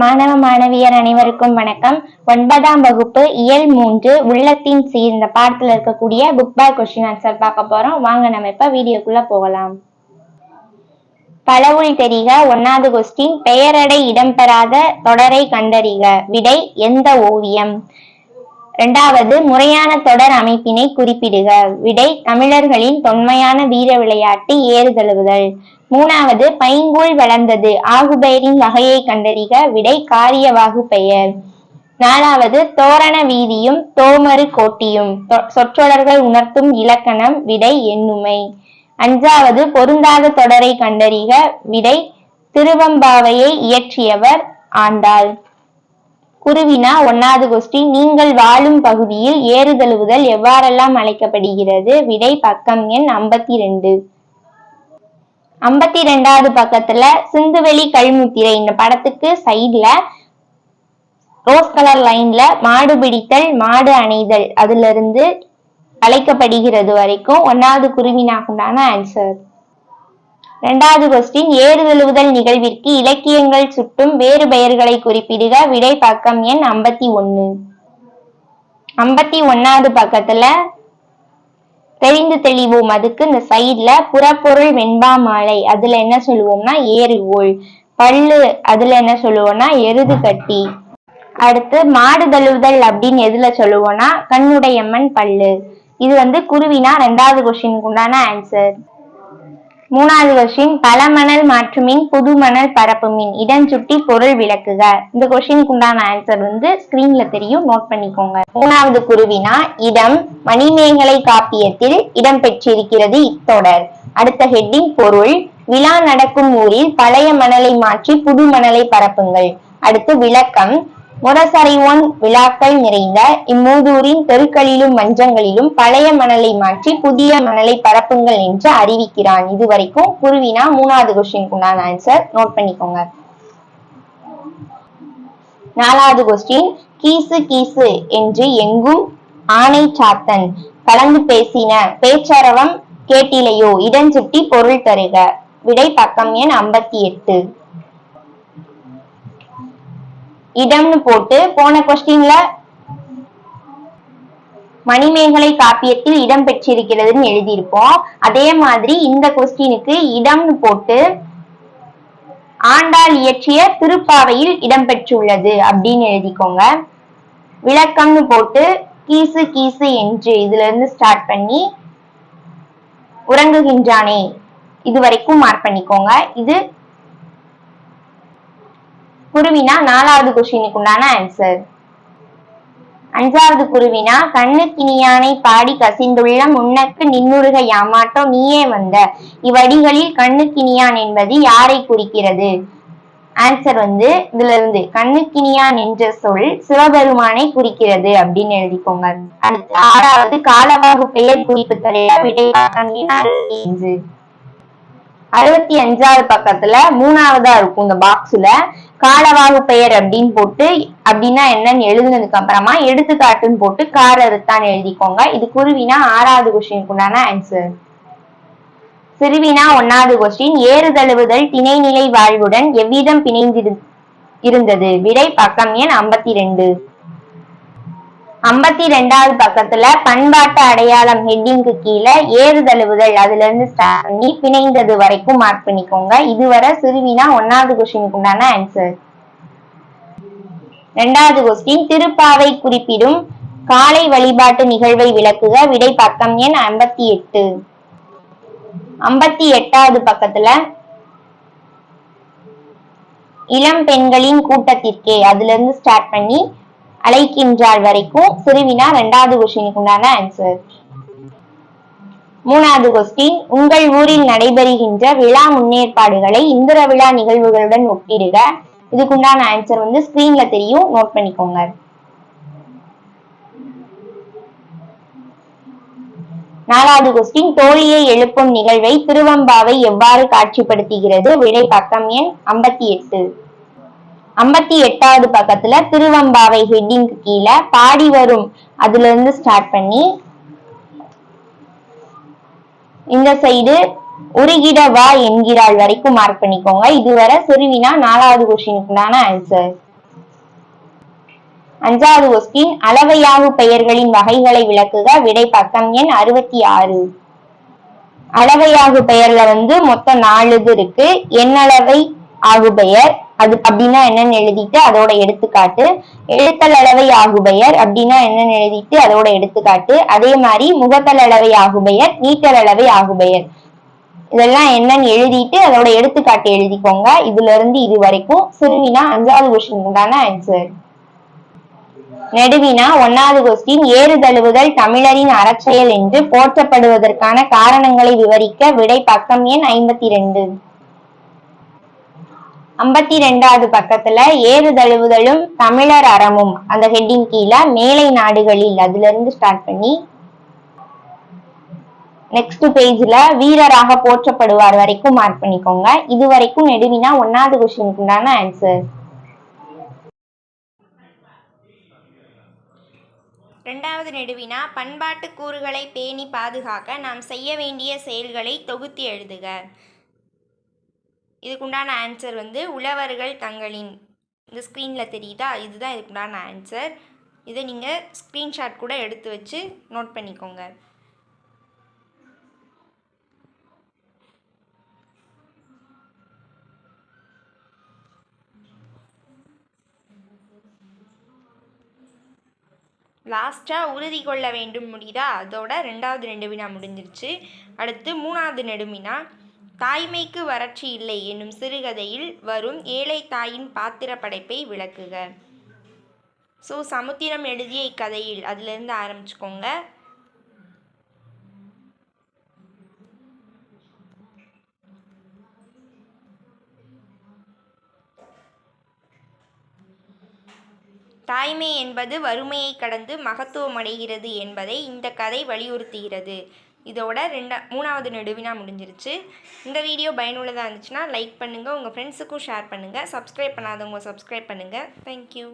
மாணவ மாணவியர் அனைவருக்கும் வணக்கம். 9ஆம் வகுப்பு இயல் 3 உள்ளத்தின் சீர் இந்த பாடத்துல இருக்கக்கூடிய புக் பேக் கொஸ்டின் ஆன்சர் பார்க்க போறோம். வாங்க நம்ம இப்ப வீடியோக்குள்ள போகலாம். பலவுள் தெரிக. 1வது கொஸ்டின், பெயரடை இடம்பெறாத தொடரை கண்டறிக. விடை எந்த ஓவியம். 2வது முறையான தொடர் அமைப்பினை குறிப்பிடுக. விடை தமிழர்களின் தொன்மையான வீர விளையாட்டு ஏறுதழுவுதல். 3வது பைங்கூழ் வளர்ந்தது ஆகுபெயரின் வகையை கண்டறிக. விடை காரியவாகு பெயர். 4வது தோரண வீதியும் தோமரு கோட்டியும் சொற்றொடர்கள் உணர்த்தும் இலக்கணம். விடை எண்ணுமை. 5வது பொருந்தாத தொடரை கண்டறிக. விடை திருவம்பாவையை இயற்றியவர் ஆண்டாள். குருவினா 1வது கொஸ்டின், நீங்கள் வாழும் பகுதியில் ஏறுதழுவுதல் எவ்வாறெல்லாம் அழைக்கப்படுகிறது. விடை பக்கம் எண் 52. 52வது பக்கத்துல சிந்துவெளி கல்முத்திரை இந்த படத்துக்கு சைட்ல ரோஸ் கலர் லைன்ல மாடு பிடித்தல் மாடு அணைதல் அதுல இருந்து அழைக்கப்படுகிறது வரைக்கும் 1வது குருவினாக்குண்டான ஆன்சர். 2வது கொஸ்டின், ஏறுதழுவுதல் நிகழ்விற்கு இலக்கியங்கள் சுட்டும் வேறு பெயர்களை குறிப்பிடுக. விடை பக்கம் எண் 51. 51வது பக்கத்துல தெரிந்து தெளிவோம் அதுக்கு இந்த சைட்ல புறப்பொருள் வெண்பா மாலை அதுல என்ன சொல்லுவோம்னா ஏறுகோள். பல்லு அதுல என்ன சொல்லுவோம்னா எருது கட்டி. அடுத்து மாடு தழுவுதல் அப்படின்னு எதுல சொல்லுவோம்னா கண்ணுடையம்மன் பல்லு. இது குருவினா 2வது கொஸ்டினுக்கு உண்டான ஆன்சர். 3வது கொஸ்டின், பழமணல் மாற்றுமின் புது மணல் பரப்புமின் இடஞ்சுட்டி பொருள் விளக்குக. இந்த கொஸ்டினுக்கு உண்டான ஆன்சர் ஸ்கிரீன்ல தெரியும், நோட் பண்ணிக்கோங்க. 3வது குருவினா இடம் மணிமேகலை காப்பியத்தில் இடம் பெற்றிருக்கிறது இத்தொடர். அடுத்த ஹெட்டிங் பொருள், விழா நடக்கும் ஊரில் பழைய மணலை மாற்றி புது மணலை பரப்புங்கள். அடுத்து விளக்கம், முரசறைவோன் விழாக்கள் நிறைந்த இம்மூதூரின் தெருக்களிலும் மஞ்சங்களிலும் பழைய மணலை மாற்றி புதிய மணலை பரப்புங்கள் என்று அறிவிக்கிறான். இது வரைக்கும் குருவினா 3வது கொஸ்டினுக்கு உண்டான ஆன்சர், நோட் பண்ணிக்கோங்க. 4வது கொஸ்டின், கீசு கீசு என்று எங்கும் ஆனை சாத்தன் கலந்து பேசின பேச்சரவம் கேட்டிலையோ இடஞ்சுட்டி பொருள் தருக. விடை பக்கம் எண் 58. இடம்னு போட்டு போன கொஸ்டின்ல மணிமேகலை காப்பியத்தில் இடம் பெற்றிருக்கிறதுன்னு எழுதியிருப்போம். அதே மாதிரி இந்த கொஸ்டினுக்கு இடம்னு போட்டு ஆண்டாள் இயற்றிய திருப்பாவையில் இடம் பெற்றுள்ளது அப்படின்னு எழுதிக்கோங்க. விளக்கம்னு போட்டு கீசு கீசு என்று இதுல இருந்து ஸ்டார்ட் பண்ணி உறங்குகின்றானே இது வரைக்கும் மார்க் பண்ணிக்கோங்க. இது குருவினா 4வது கொஸ்டினுக்கு உண்டான ஆன்சர். 5வது குருவினா கண்ணுக்கினியானை பாடி கசிந்துள்ள முன்னக்கு நின்னுருக யாமாட்டோ நீயே வந்த இவ்வடிகளில் கண்ணுக்கினியான் என்பது யாரை குறிக்கிறது. ஆன்சர் இதுல இருந்து கண்ணுக்கினியான் என்ற சொல் சிவபெருமானை குறிக்கிறது அப்படின்னு எழுதிக்கோங்க. அடுத்து 6வது காலவாகு பெயர் குறிப்பு தரைய. விடை 65வது பக்கத்துல 3வதா இருக்கும் இந்த பாக்ஸ்ல காலவாகு பெயர் அப்படின்னு போட்டு அப்படின்னா என்னன்னு எழுதுனதுக்கு அப்புறமா எடுத்துக்காட்டுன்னு போட்டு காரறுத்தான் எழுதிக்கோங்க. இது குருவினா 6வது கொஸ்டினுக்கு உண்டான ஆன்சர். சிறுவினா 1வது கொஸ்டின், ஏறுதழுவுதல் திணைநிலை வாழ்வுடன் எவ்விதம் பிணைந்து இருந்தது. விடை பக்கம் எண் 52. 52வது பக்கத்துல பண்பாட்டு அடையாளம் ஹெட்டிங்க்கு கீழே ஏறுதழுவுதல் அதுல இருந்து ஸ்டார்ட் பண்ணி பிணைந்தது வரைக்கும் மார்க் பண்ணிக்கோங்க. இதுவரை சிறுவினா 1வது கொஸ்டினுக்கு உண்டான ஆன்சர். 2வது கொஸ்டின், திருப்பாவை குறிப்பிடும் காலை வழிபாட்டு நிகழ்வை விளக்குக. விடை பக்கம் எண் 58. 58வது பக்கத்துல இளம் பெண்களின் கூட்டத்திற்கே அதுல இருந்து ஸ்டார்ட் பண்ணி அழைக்கின்றார் வரைக்கும் சிறுவினா 2வது கொஸ்டினுக்கு உண்டான ஆன்சர். 3வது கொஸ்டின், உங்கள் ஊரில் நடைபெறுகின்ற விழா முன்னேற்பாடுகளை இந்திர விழா நிகழ்வுகளுடன் ஒப்பிடுக. இதுக்குண்டான ஆன்சர் ஸ்கிரீன்ல தெரியும், நோட் பண்ணிக்கோங்க. 4வது கொஸ்டின், தோழியை எழுப்பும் நிகழ்வை திருவம்பாவை எவ்வாறு காட்சிப்படுத்துகிறது. விடை பக்கம் எண் 58. 58வது பக்கத்துல திருவம்பாவை ஹெட்டிங்க்கு கீழே பாடி வரும் அதுல இருந்து ஸ்டார்ட் பண்ணி இந்த சைடு உருகிட வா என்கிறாள் வரைக்கும் மார்க் பண்ணிக்கோங்க. இதுவரை சிறுவினா 4வது கொஸ்டினுக்குண்டான ஆன்சர். 5வது கொஸ்டின் அளவையாகு பெயர்களின் வகைகளை விளக்குக. விடை பக்கம் எண் 66. அளவையாகு பெயர்ல மொத்தம் 4 இது இருக்கு. எண்ணளவை ஆகு பெயர் அது அப்படின்னா என்னன்னு எழுதிட்டு அதோட எடுத்துக்காட்டு. எழுத்தல் அளவை ஆகு பெயர் அப்படின்னா என்னன்னு எழுதிட்டு அதோட எடுத்துக்காட்டு. அதே மாதிரி முகத்தல் அளவை ஆகு பெயர், நீட்டல் அளவை ஆகு பெயர், இதெல்லாம் என்னன்னு எழுதிட்டு அதோட எடுத்துக்காட்டு எழுதிக்கோங்க. இதுல இருந்து இது வரைக்கும் சிறுவினா 5வது கொஸ்டின் தானே ஆன்சர். நெடுவினா 1வது கொஸ்டின் ஏறு தழுவுதல் தமிழரின் அறச்செயல் என்று போற்றப்படுவதற்கான காரணங்களை விவரிக்க. விடை பக்கம் எண் 52. 52வது பக்கத்துல ஏறு தழுவுதலும் தமிழர் அறமும் அந்த ஹெட்டிங் கீழே மேலை நாடுகளில் அதுல இருந்து ஸ்டார்ட் பண்ணி நெக்ஸ்ட் பேஜ்ல வீரராக போற்றப்படுவார் வரைக்கும் மார்க் பண்ணிக்கோங்க. இது வரைக்கும் நெடுவினா 1வது கொஸ்டினுக்கு உண்டான ஆன்சர். 2வது நெடுவினா பண்பாட்டு கூறுகளை பேணி பாதுகாக்க நாம் செய்ய வேண்டிய செயல்களை தொகுத்து எழுதுக. இதுக்குண்டான ஆன்சர் உழவர்கள் தங்களின் இந்த ஸ்க்ரீனில் தெரியுதா, இதுதான் இதுக்குண்டான ஆன்சர். இதை நீங்கள் ஸ்க்ரீன்ஷாட் கூட எடுத்து வச்சு நோட் பண்ணிக்கோங்க. லாஸ்ட்டாக உறுதி கொள்ள வேண்டும் முடியுதா, அதோட 2வது நெடுவினா முடிஞ்சிருச்சு. அடுத்து 3வது நெடுவினா தாய்மைக்கு வறட்சி இல்லை என்னும் சிறுகதையில் வரும் ஏழை தாயின் பாத்திர படைப்பை விளக்குக. ஸோ சமுத்திரம் எழுதிய இக்கதையில் அதுலேருந்து ஆரம்பிச்சுக்கோங்க. தாய்மை என்பது வறுமையை கடந்து மகத்துவமடைகிறது என்பதை இந்த கதை வலியுறுத்துகிறது. இதோட 3வது நெடுவினா முடிஞ்சிருச்சு. இந்த வீடியோ பயனுள்ளதாக இருந்துச்சுன்னா லைக் பண்ணுங்கள், உங்கள் ஃப்ரெண்ட்ஸுக்கும் ஷேர் பண்ணுங்கள், சப்ஸ்கிரைப் பண்ணாதவங்க சப்ஸ்கிரைப் பண்ணுங்கள். தேங்க்யூ.